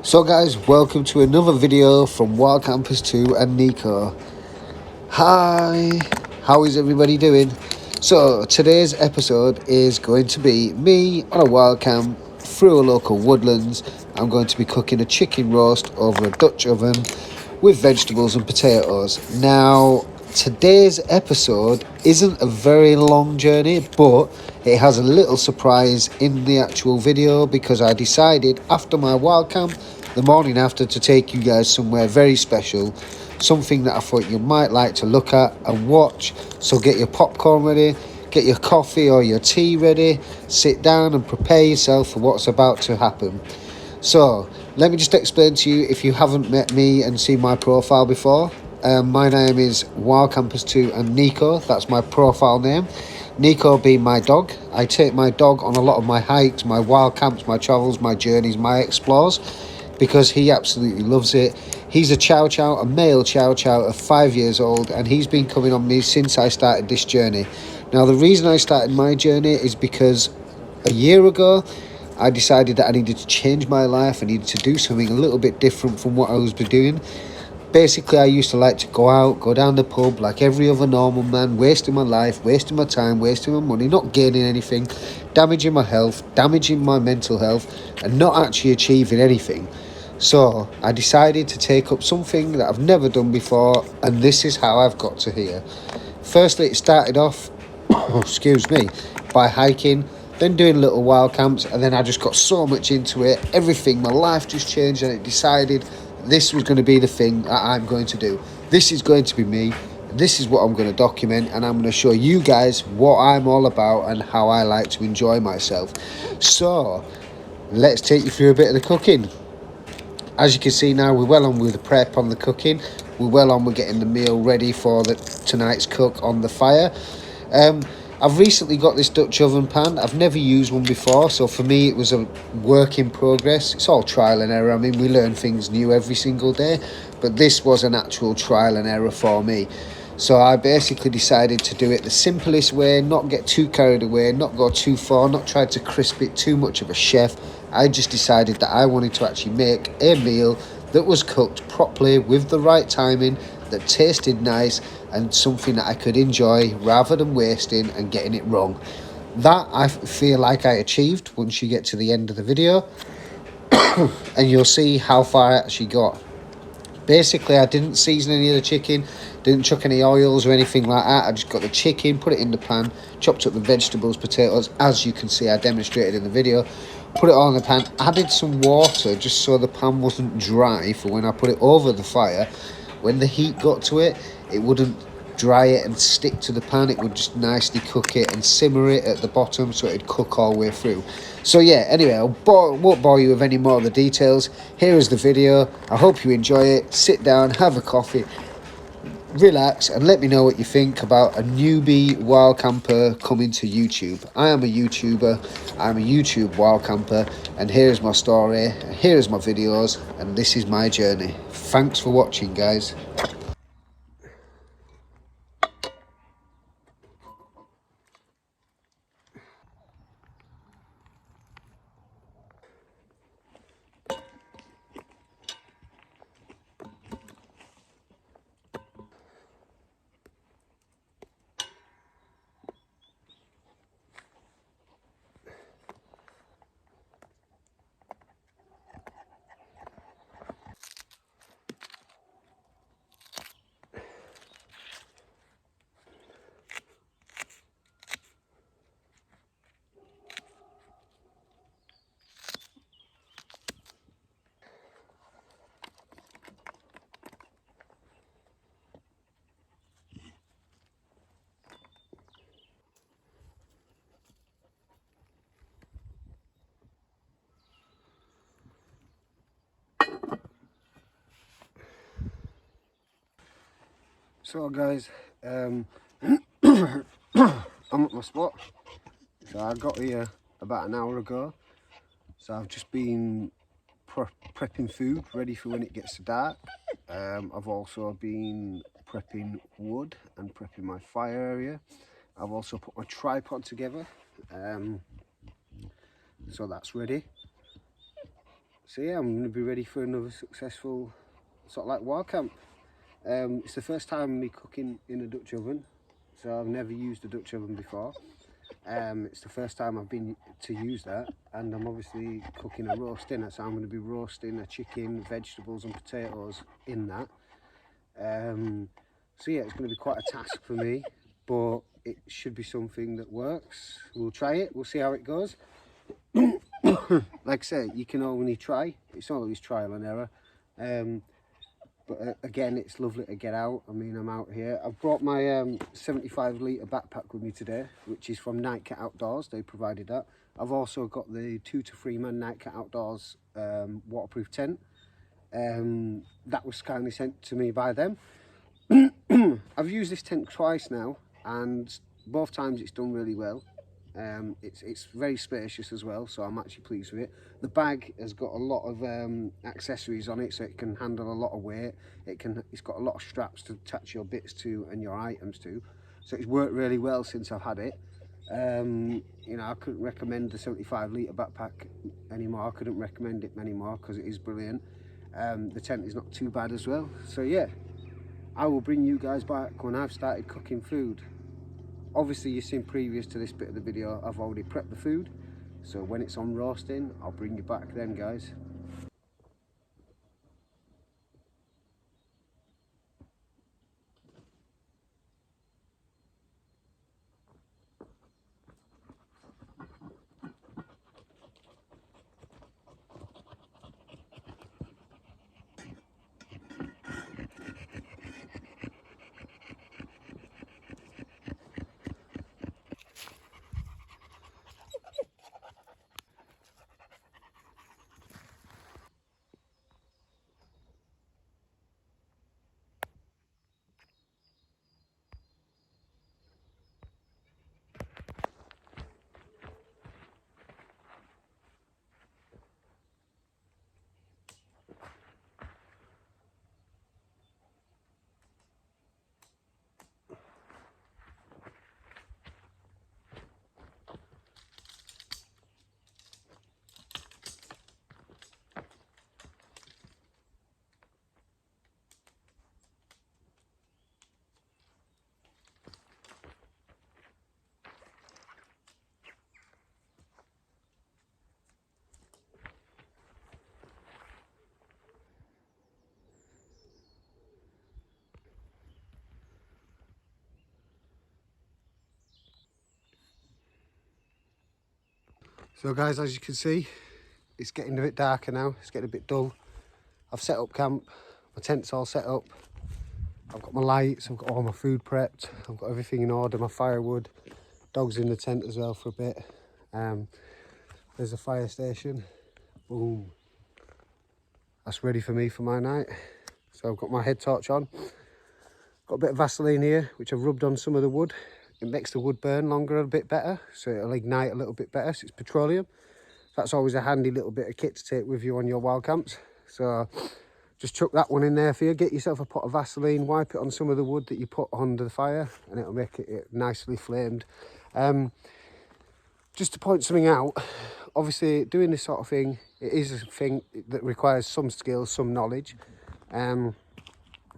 So guys, welcome to another video from Wild Campers 2 and Nico. Hi, how is everybody doing? So today's episode is going to be me on a wild camp through a local woodlands. I'm going to be cooking a chicken roast over a Dutch oven with vegetables and potatoes. Now, today's episode isn't a very long journey, but it has a little surprise in the actual video because I decided after my wild camp, the morning after, to take you guys somewhere very special, something that I thought you might like to look at and watch. So get your popcorn ready, get your coffee or your tea ready, sit down and prepare yourself for what's about to happen. So, let me just explain to you, if you haven't met me and seen my profile before, my name is Wild Campers 2 and Nico, that's my profile name. Nico being my dog. I take my dog on a lot of my hikes, my wild camps, my travels, my journeys, my explores, because he absolutely loves it. He's a chow chow, a male chow chow of 5 years old, and he's been coming on me since I started this journey. Now, the reason I started my journey is because a year ago, I decided that I needed to change my life. I needed to do something a little bit different from what I was doing. Basically, I used to like to go out, go down the pub like every other normal man, wasting my life, wasting my time, wasting my money, not gaining anything, damaging my health, damaging my mental health, and not actually achieving anything. So I decided to take up something that I've never done before, and this is how I've got to here. Firstly, it started off, excuse me, by hiking, then doing little wild camps, and then I just got so much into it. Everything, my life just changed, and it decided this was going to be the thing that I'm going to do. This is going to be me. This is what I'm going to document, and I'm going to show you guys what I'm all about and how I like to enjoy myself. So, let's take you through a bit of the cooking. As you can see now, we're well on with the prep on the cooking. We're well on with getting the meal ready for tonight's cook on the fire. I've recently got this Dutch oven pan. I've never used one before, so for me it was a work in progress. It's all trial and error. I mean, we learn things new every single day, but this was an actual trial and error for me. So I basically decided to do it the simplest way, not get too carried away, not go too far, not try to crisp it too much of a chef. I just decided that I wanted to actually make a meal that was cooked properly with the right timing, that tasted nice, and something that I could enjoy rather than wasting and getting it wrong. That I feel like I achieved once you get to the end of the video, and you'll see how far I actually got. Basically, I didn't season any of the chicken, didn't chuck any oils or anything like that. I just got the chicken, put it in the pan, chopped up the vegetables, potatoes, as you can see I demonstrated in the video, put it all in the pan, added some water just so the pan wasn't dry for when I put it over the fire. When the heat got to it, it wouldn't dry it and stick to the pan. It would just nicely cook it and simmer it at the bottom so it'd cook all the way through. So yeah, anyway, I won't bore you with any more of the details. Here is the video. I hope you enjoy it. Sit down, have a coffee, relax, and let me know what you think about a newbie wild camper coming to YouTube. I am a YouTuber. I'm a YouTube wild camper, and here's my story, here's my videos, and this is my journey. Thanks for watching, guys. So guys, I'm at my spot. So I got here about an hour ago. So I've just been prepping food ready for when it gets dark. I've also been prepping wood and prepping my fire area. I've also put my tripod together, so that's ready. So yeah, I'm going to be ready for another successful sort of like wild camp. It's the first time me cooking in a Dutch oven, so I've never used a Dutch oven before. It's the first time I've been to use that, and I'm obviously cooking a roast dinner, so I'm going to be roasting a chicken, vegetables and potatoes in that. So yeah, it's going to be quite a task for me, but it should be something that works. We'll try it, we'll see how it goes. Like I say, you can only try, it's always trial and error. But again, it's lovely to get out. I mean, I'm out here. I've brought my 75 litre backpack with me today, which is from Nightcat Outdoors. They provided that. I've also got the 2 to 3 man Nightcat Outdoors waterproof tent. That was kindly sent to me by them. I've used this tent twice now, and both times it's done really well. It's very spacious as well, so I'm actually pleased with it. The bag has got a lot of accessories on it, so it can handle a lot of weight. It's got a lot of straps to attach your bits to and your items to, so it's worked really well since I've had it. You know, I couldn't recommend the 75 litre backpack anymore. I couldn't recommend it anymore because it is brilliant. The tent is not too bad as well. So yeah, I will bring you guys back when I've started cooking food. Obviously, you've seen previous to this bit of the video, I've already prepped the food. So when it's on roasting, I'll bring you back then, guys. So guys, as you can see, it's getting a bit darker now. It's getting a bit dull. I've set up camp. My tent's all set up. I've got my lights. I've got all my food prepped. I've got everything in order. My firewood. Dog's in the tent as well for a bit. There's a fire station. Boom. That's ready for me for my night. So I've got my head torch on. Got a bit of Vaseline here, which I've rubbed on some of the wood. It makes the wood burn longer a bit better, so it'll ignite a little bit better. So it's petroleum. That's always a handy little bit of kit to take with you on your wild camps. So just chuck that one in there for you. Get yourself a pot of Vaseline, wipe it on some of the wood that you put under the fire, and it'll make it nicely flamed. Just to point something out, obviously doing this sort of thing, it is a thing that requires some skill, some knowledge. Don't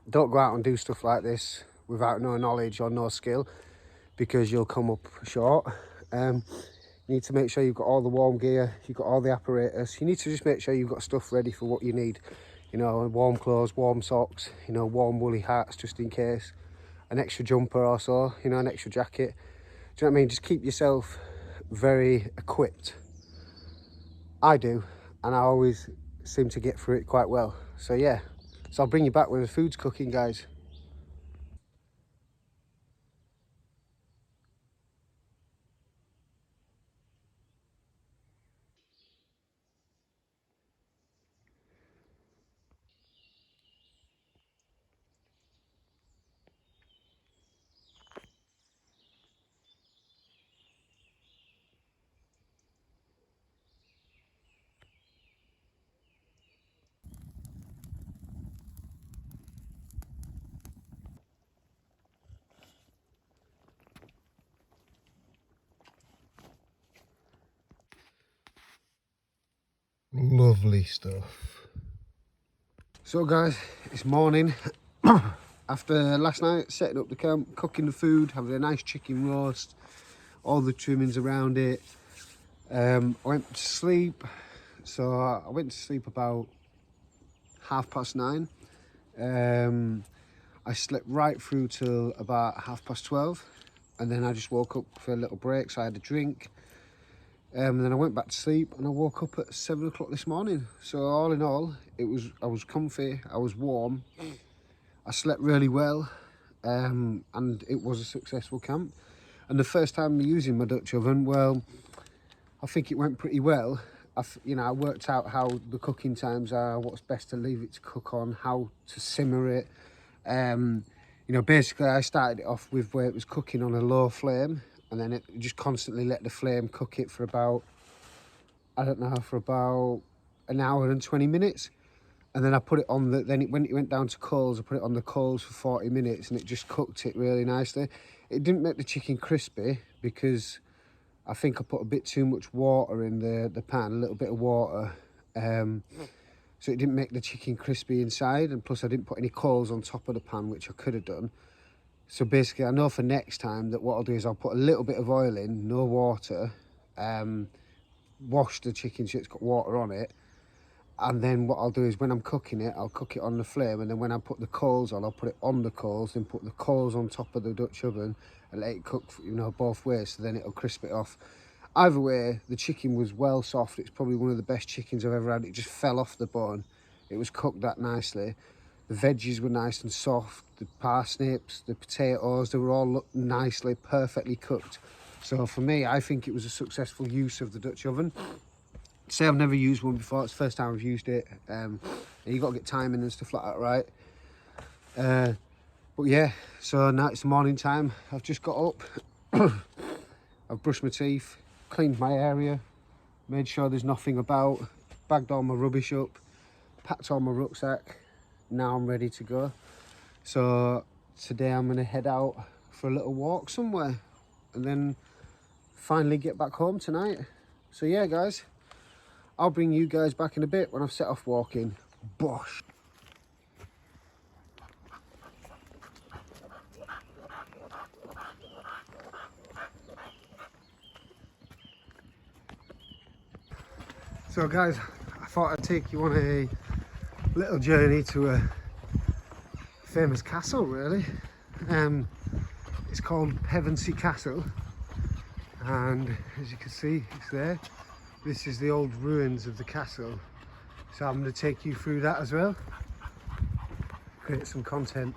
go out and do stuff like this without no knowledge or no skill, because you'll come up short. You need to make sure you've got all the warm gear, you've got all the apparatus. You need to just make sure you've got stuff ready for what you need. You know, warm clothes, warm socks, you know, warm woolly hats just in case. An extra jumper or so, you know, an extra jacket. Do you know what I mean? Just keep yourself very equipped. I do, and I always seem to get through it quite well. So yeah, so I'll bring you back when the food's cooking, guys. Lovely stuff. So guys, it's morning. After last night setting up the camp, cooking the food, having a nice chicken roast, all the trimmings around it. I went to sleep. So I went to sleep about 9:30. I slept right through till about 12:30, and then I just woke up for a little break, so I had a drink. And then I went back to sleep, and I woke up at 7 o'clock this morning. So all in all, I was comfy, I was warm, I slept really well, and it was a successful camp. And the first time using my Dutch oven, well, I think it went pretty well. I worked out how the cooking times are, what's best to leave it to cook on, how to simmer it. Basically I started it off with where it was cooking on a low flame, and then it just constantly let the flame cook it for about, for about an hour and 20 minutes. And then I put it on when it went down to coals, I put it on the coals for 40 minutes, and it just cooked it really nicely. It didn't make the chicken crispy because I think I put a bit too much water in the pan, a little bit of water. So it didn't make the chicken crispy inside, and plus I didn't put any coals on top of the pan, which I could have done. So basically I know for next time that what I'll do is I'll put a little bit of oil in, no water, wash the chicken so it's got water on it, and then what I'll do is when I'm cooking it, I'll cook it on the flame, and then when I put the coals on, I'll put it on the coals, then put the coals on top of the Dutch oven and let it cook, both ways, so then it'll crisp it off. Either way, the chicken was well soft. It's probably one of the best chickens I've ever had. It just fell off the bone. It was cooked that nicely. The veggies were nice and soft. The parsnips, the potatoes, they were all nicely, perfectly cooked. So for me, I think it was a successful use of the Dutch oven. Say I've never used one before. It's the first time I've used it. You got to get timing and stuff like that right. But yeah, so now it's morning time. I've just got up. I've brushed my teeth, cleaned my area, made sure there's nothing about, bagged all my rubbish up, packed all my rucksack. Now I'm ready to go. So today I'm going to head out for a little walk somewhere and then finally get back home tonight. So yeah guys, I'll bring you guys back in a bit when I've set off walking. Bosh! So guys, I thought I'd take you on a little journey to a famous castle really. It's called Pevensey Castle, and as you can see, it's there. This is the old ruins of the castle, so I'm going to take you through that as well, create some content.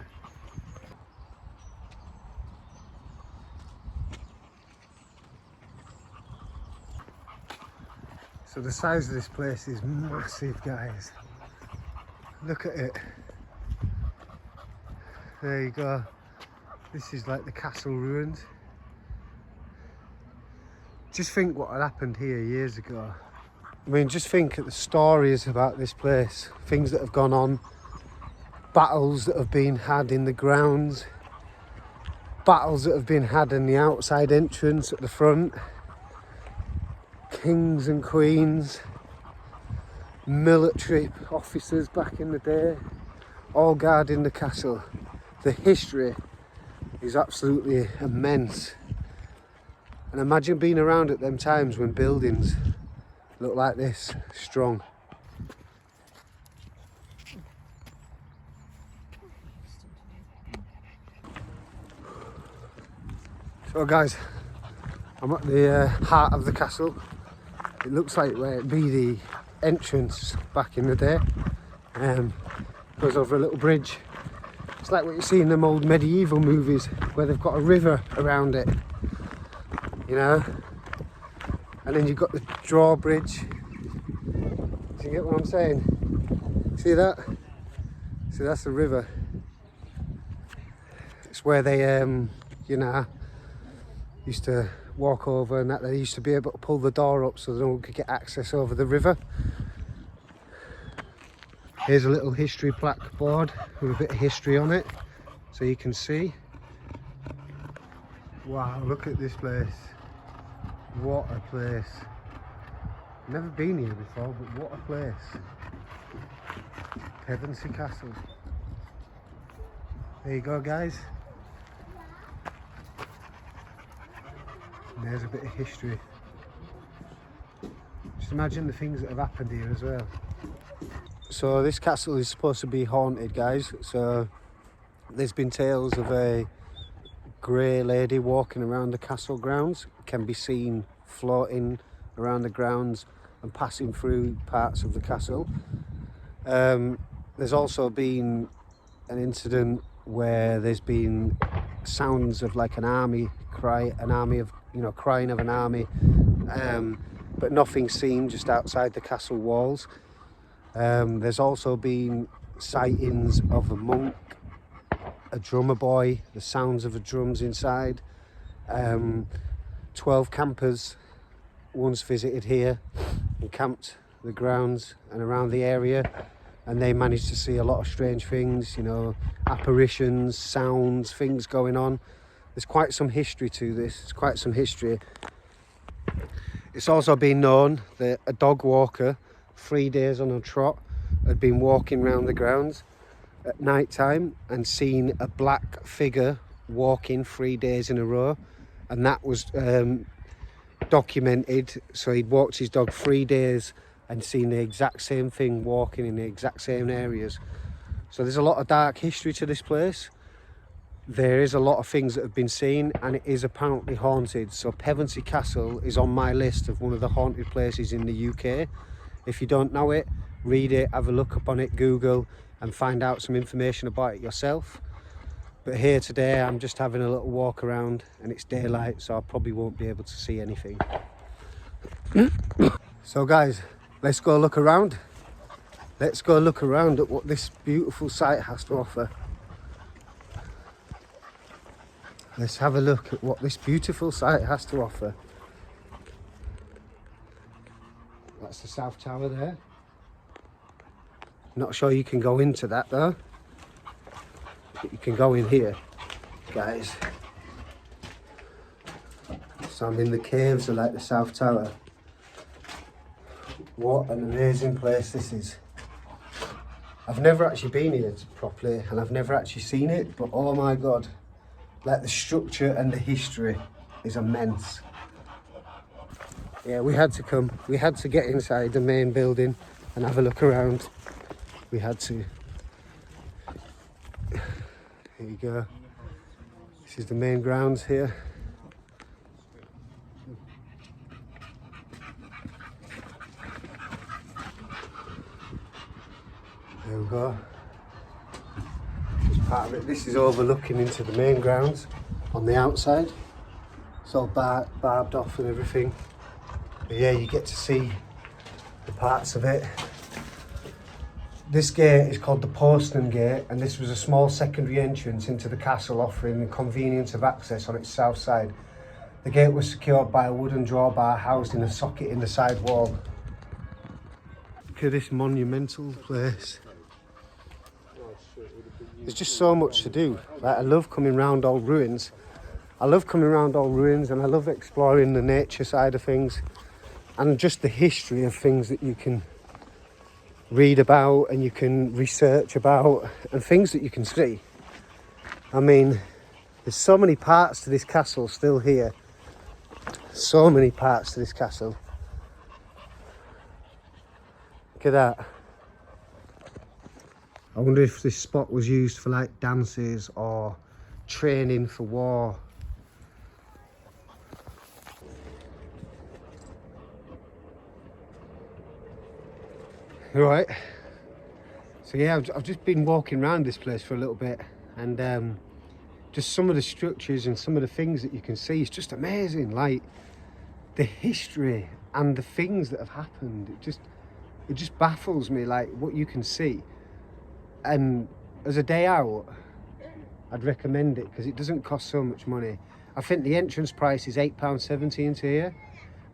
So the size of this place is massive guys, look at it. There you go, this is like the castle ruins. Just think what had happened here years ago. I mean, just think at the stories about this place, things that have gone on, battles that have been had in the grounds, battles that have been had in the outside entrance at the front, kings and queens, military officers back in the day, all guarding the castle. The history is absolutely immense. And imagine being around at them times when buildings look like this, strong. So guys, I'm at the heart of the castle. It looks like where it'd be the entrance back in the day. Goes over a little bridge. It's like what you see in them old medieval movies where they've got a river around it. And then you've got the drawbridge. Do you get what I'm saying? See that? So that's the river. It's where they used to walk over, and that they used to be able to pull the door up so no one could get access over the river. Here's a little history plaque board with a bit of history on it, so you can see. Wow, look at this place. What a place. Never been here before, but what a place. Pevensey Castle. There you go, guys. And there's a bit of history. Just imagine the things that have happened here as well. So this castle is supposed to be haunted, guys. So there's been tales of a grey lady walking around the castle grounds, can be seen floating around the grounds and passing through parts of the castle. There's also been an incident where there's been sounds of like an army crying of an army, but nothing seen just outside the castle walls. There's also been sightings of a monk, a drummer boy, the sounds of the drums inside. 12 campers once visited here and camped the grounds and around the area, and they managed to see a lot of strange things, you know, apparitions, sounds, things going on. There's quite some history to this. It's quite some history. It's also been known that a dog walker, 3 days on a trot, had been walking around the grounds at night time and seen a black figure walking 3 days in a row, and that was documented. So he'd walked his dog 3 days and seen the exact same thing walking in the exact same areas. So there's a lot of dark history to this place. There is a lot of things that have been seen, and it is apparently haunted. So Pevensey Castle is on my list of one of the haunted places in the UK. If you don't know it, read it, have a look up on it, Google, and find out some information about it yourself. But here today I'm just having a little walk around, and it's daylight, so I probably won't be able to see anything. So guys, let's go look around. Let's go look around at what this beautiful site has to offer. Let's have a look at what this beautiful site has to offer. That's the South Tower there. Not sure you can go into that though. But you can go in here, guys. So I'm in the caves of like the South Tower. What an amazing place this is. I've never actually been here properly, and I've never actually seen it, but oh my God, like the structure and the history is immense. Yeah, we had to come. We had to get inside the main building and have a look around. We had to. Here you go. This is the main grounds here. There we go. Just part of it. This is overlooking into the main grounds on the outside. It's all barbed off and everything. But yeah, you get to see the parts of it. This gate is called the Postern Gate, and this was a small secondary entrance into the castle, offering the convenience of access on its south side. The gate was secured by a wooden drawbar housed in a socket in the side wall. Look at this monumental place. There's just so much to do. Like, I love coming around old ruins. I love coming around old ruins, and I love exploring the nature side of things and just the history of things that you can read about and you can research about, and things that you can see. I mean, there's so many parts to this castle still here. So many parts to this castle. Look at that. I wonder if this spot was used for like dances or training for war. Right, so yeah, I've just been walking around this place for a little bit, and just some of the structures and some of the things that you can see is just amazing. Like the history and the things that have happened, it just baffles me, like what you can see. And as a day out, I'd recommend it because it doesn't cost so much money. I think the entrance price is £8.70 into here,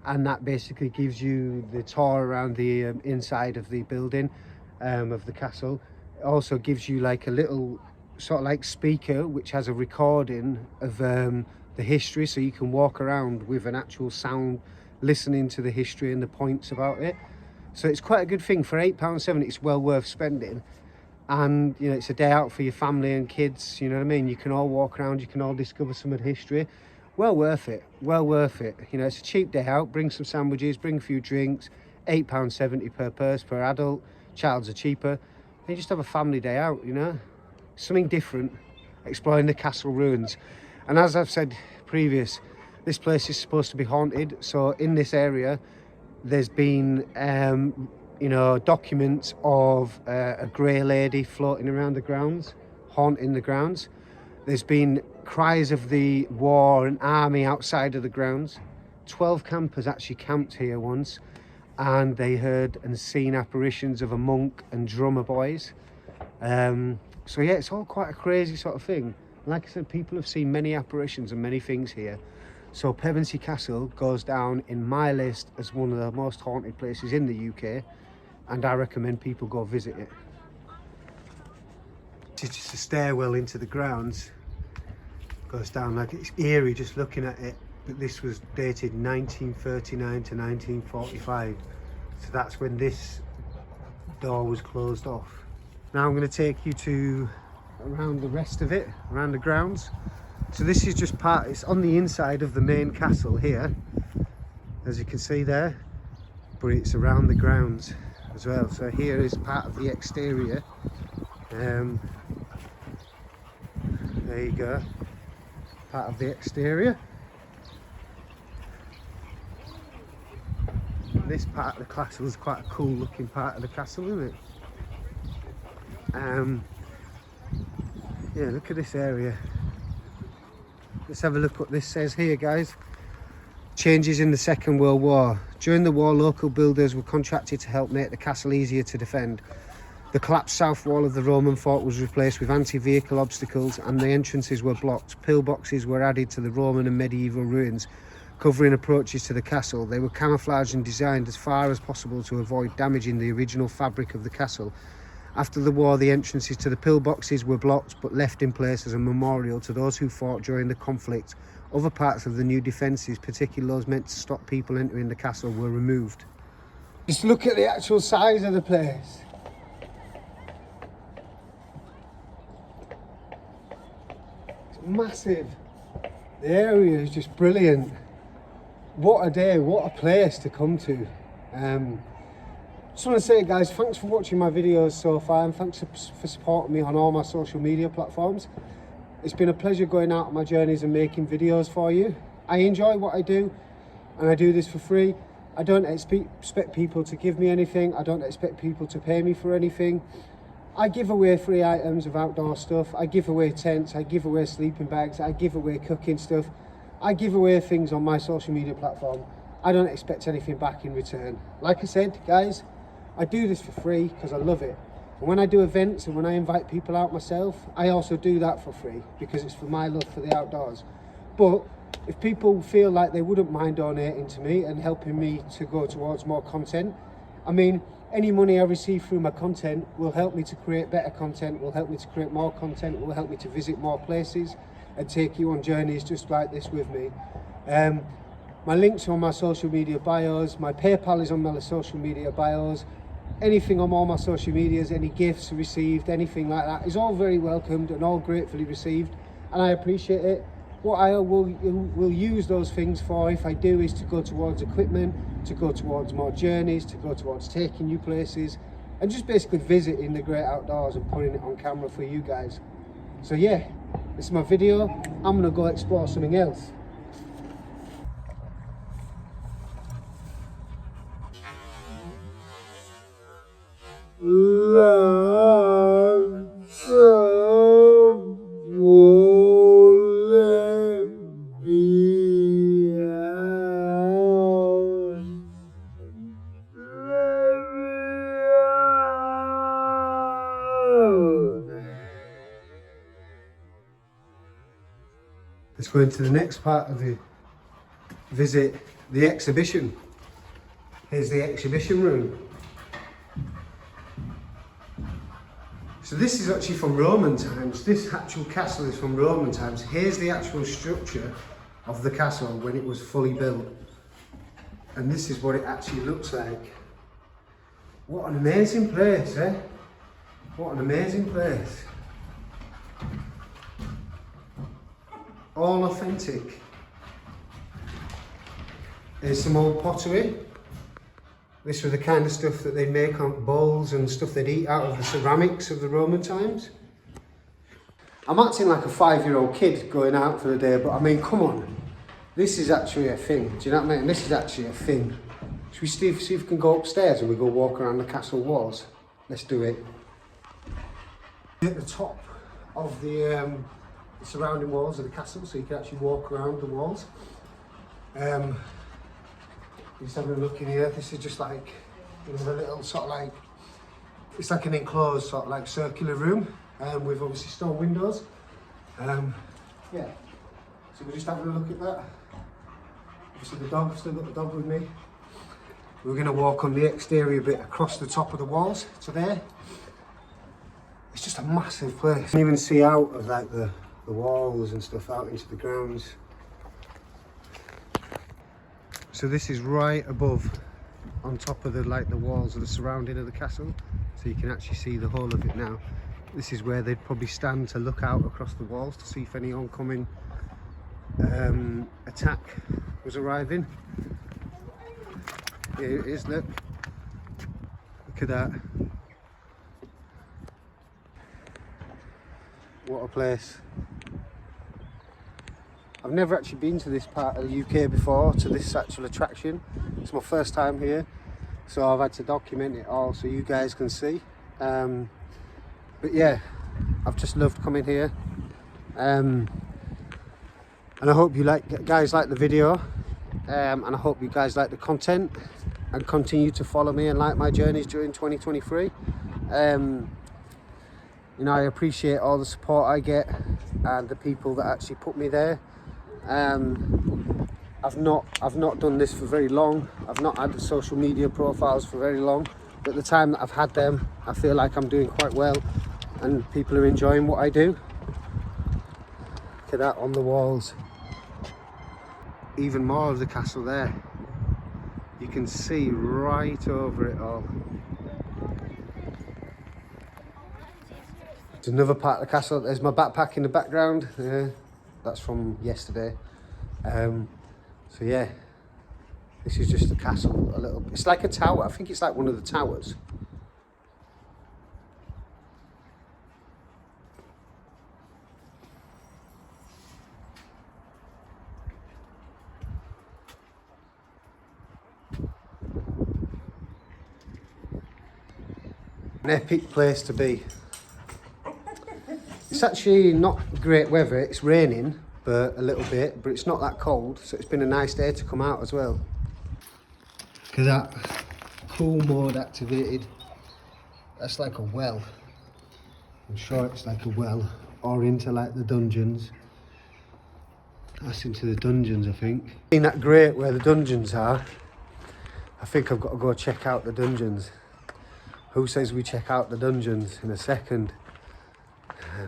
and that basically gives you the tour around the inside of the building, of the castle. It also gives you like a little sort of like speaker which has a recording of the history, so you can walk around with an actual sound listening to the history and the points about it. So it's quite a good thing. For £8.70, it's well worth spending. And, you know, it's a day out for your family and kids, you know what I mean? You can all walk around, you can all discover some of the history. Well worth it, well worth it. You know, it's a cheap day out. Bring some sandwiches, bring a few drinks. £8.70 per person, per adult. Child's are cheaper. And you just have a family day out, you know? Something different, exploring the castle ruins. And as I've said previous, this place is supposed to be haunted. So in this area, there's been you know, documents of a grey lady floating around the grounds, haunting the grounds. There's been cries of the war and army outside of the grounds. 12 campers actually camped here once, and they heard and seen apparitions of a monk and drummer boys. So yeah, it's all quite a crazy sort of thing. Like I said, people have seen many apparitions and many things here. So Pevensey Castle goes down in my list as one of the most haunted places in the UK, and I recommend people go visit it. It's just a stairwell into the grounds. Goes down, like, it's eerie just looking at it, but this was dated 1939 to 1945. So that's when this door was closed off. Now I'm going to take you to around the rest of it, around the grounds. So this is just part, it's on the inside of the main castle here, as you can see there, but it's around the grounds as well. So here is part of the exterior. There you go, part of the exterior. And this part of the castle is quite a cool looking part of the castle, isn't it? Yeah, look at this area. Let's have a look what this says here, guys. Changes in the Second World War. During the war, local builders were contracted to help make the castle easier to defend. The collapsed south wall of the Roman fort was replaced with anti-vehicle obstacles, and the entrances were blocked. Pillboxes were added to the Roman and medieval ruins, covering approaches to the castle. They were camouflaged and designed as far as possible to avoid damaging the original fabric of the castle. After the war, the entrances to the pillboxes were blocked but left in place as a memorial to those who fought during the conflict. Other parts of the new defences, particularly those meant to stop people entering the castle, were removed. Just look at the actual size of the place. It's massive. The area is just brilliant. What a day, what a place to come to. Just want to say, guys, thanks for watching my videos so far, and thanks for supporting me on all my social media platforms. It's been a pleasure going out on my journeys and making videos for you. I enjoy what I do, and I do this for free. I don't expect people to give me anything. I don't expect people to pay me for anything. I give away free items of outdoor stuff. I give away tents, I give away sleeping bags, I give away cooking stuff. I give away things on my social media platform. I don't expect anything back in return. Like I said, guys, I do this for free because I love it. And when I do events and when I invite people out myself, I also do that for free because it's for my love for the outdoors. But if people feel like they wouldn't mind donating to me and helping me to go towards more content, I mean, any money I receive through my content will help me to create better content, will help me to create more content, will help me to visit more places and take you on journeys just like this with me. My links are on my social media bios, my PayPal is on my social media bios. Anything on all my social medias, any gifts received, anything like that is all very welcomed and all gratefully received, and I appreciate it. What I will use those things for, if I do, is to go towards equipment, to go towards more journeys, to go towards taking you places, and just basically visiting the great outdoors and putting it on camera for you guys. So yeah, this is my video. I'm gonna go explore something else. Let's go into the next part of the visit, the exhibition. Here's the exhibition room. So this is actually from Roman times. This actual castle is from Roman times. Here's the actual structure of the castle when it was fully built. And this is what it actually looks like. What an amazing place, eh? What an amazing place. All authentic. There's some old pottery. This was the kind of stuff that they make on bowls and stuff they'd eat out of the ceramics of the Roman times. I'm acting like a 5-year-old kid going out for the day, but I mean, come on. This is actually a thing. Do you know what I mean? This is actually a thing. Should we see if we can go upstairs and we go walk around the castle walls? Let's do it. At the top of the surrounding walls of the castle, so you can actually walk around the walls. Just having a look in here. This is just like, you know, the little sort of like, it's like an enclosed sort of like circular room, with obviously stone windows. Yeah, so we're just having a look at that. Obviously the dog, still got the dog with me. We're going to walk on the exterior bit across the top of the walls to there. It's just a massive place. You can even see out of like the walls and stuff out into the grounds. So this is right above, on top of the walls of the surrounding of the castle, so you can actually see the whole of it now. This is where they'd probably stand to look out across the walls to see if any oncoming attack was arriving. Here it is, look. Look at that. What a place. I've never actually been to this part of the UK before, to this actual attraction. It's my first time here, so I've had to document it all so you guys can see. But yeah, I've just loved coming here. And I hope you guys like the video, and I hope you guys like the content and continue to follow me and like my journeys during 2023. You know, I appreciate all the support I get and the people that actually put me there. I've not done this for very long. I've not had the social media profiles for very long, but the time that I've had them, I feel like I'm doing quite well and people are enjoying what I do. Look at that on the walls. Even more of the castle there. You can see right over it all. There's another part of the castle. There's my backpack in the background. That's from yesterday. So yeah, this is just the castle a little bit. It's like a tower. I think it's like one of the towers. An epic place to be. It's actually not great weather. It's raining, but a little bit, but it's not that cold, so it's been a nice day to come out as well. Look at that, cool mode activated. That's like a well. I'm sure it's like a well, or into like the dungeons. That's into the dungeons, I think. Ain't that great where the dungeons are? I think I've got to go check out the dungeons. Who says we check out the dungeons in a second?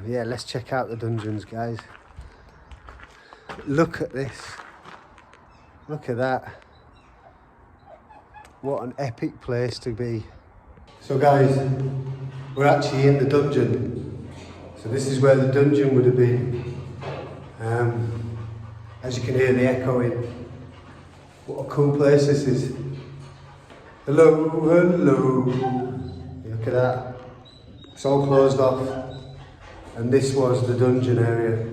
Yeah, let's check out the dungeons, guys. Look at this. Look at that. What an epic place to be. So guys, we're actually in the dungeon. So this is where the dungeon would have been. As you can hear the echoing. What a cool place this is. Hello, hello. Look at that. It's all closed off. And this was the dungeon area.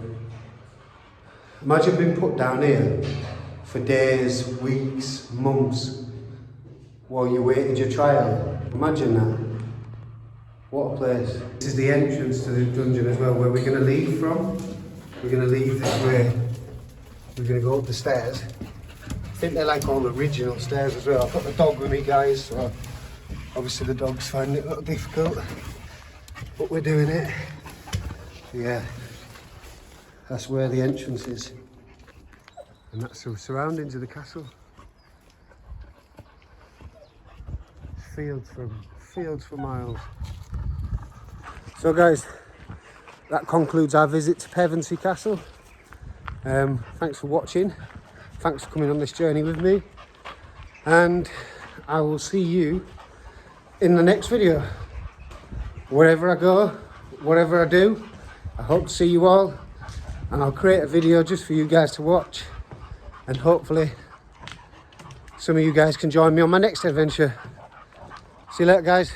Imagine being put down here for days, weeks, months while you waited your trial. Imagine that. What a place. This is the entrance to the dungeon as well, where we're going to leave from. We're going to leave this way. We're going to go up the stairs. I think they're like all original stairs as well. I've got the dog with me, guys, so obviously the dog's finding it a little difficult, but we're doing it. Yeah, that's where the entrance is, and that's the surroundings of the castle. Fields for miles. So guys, that concludes our visit to Pevensey Castle. Thanks for watching. Thanks for coming on this journey with me. and I will see you in the next video. Wherever I go, whatever I do, I hope to see you all, and I'll create a video just for you guys to watch, and hopefully some of you guys can join me on my next adventure. See you later, guys.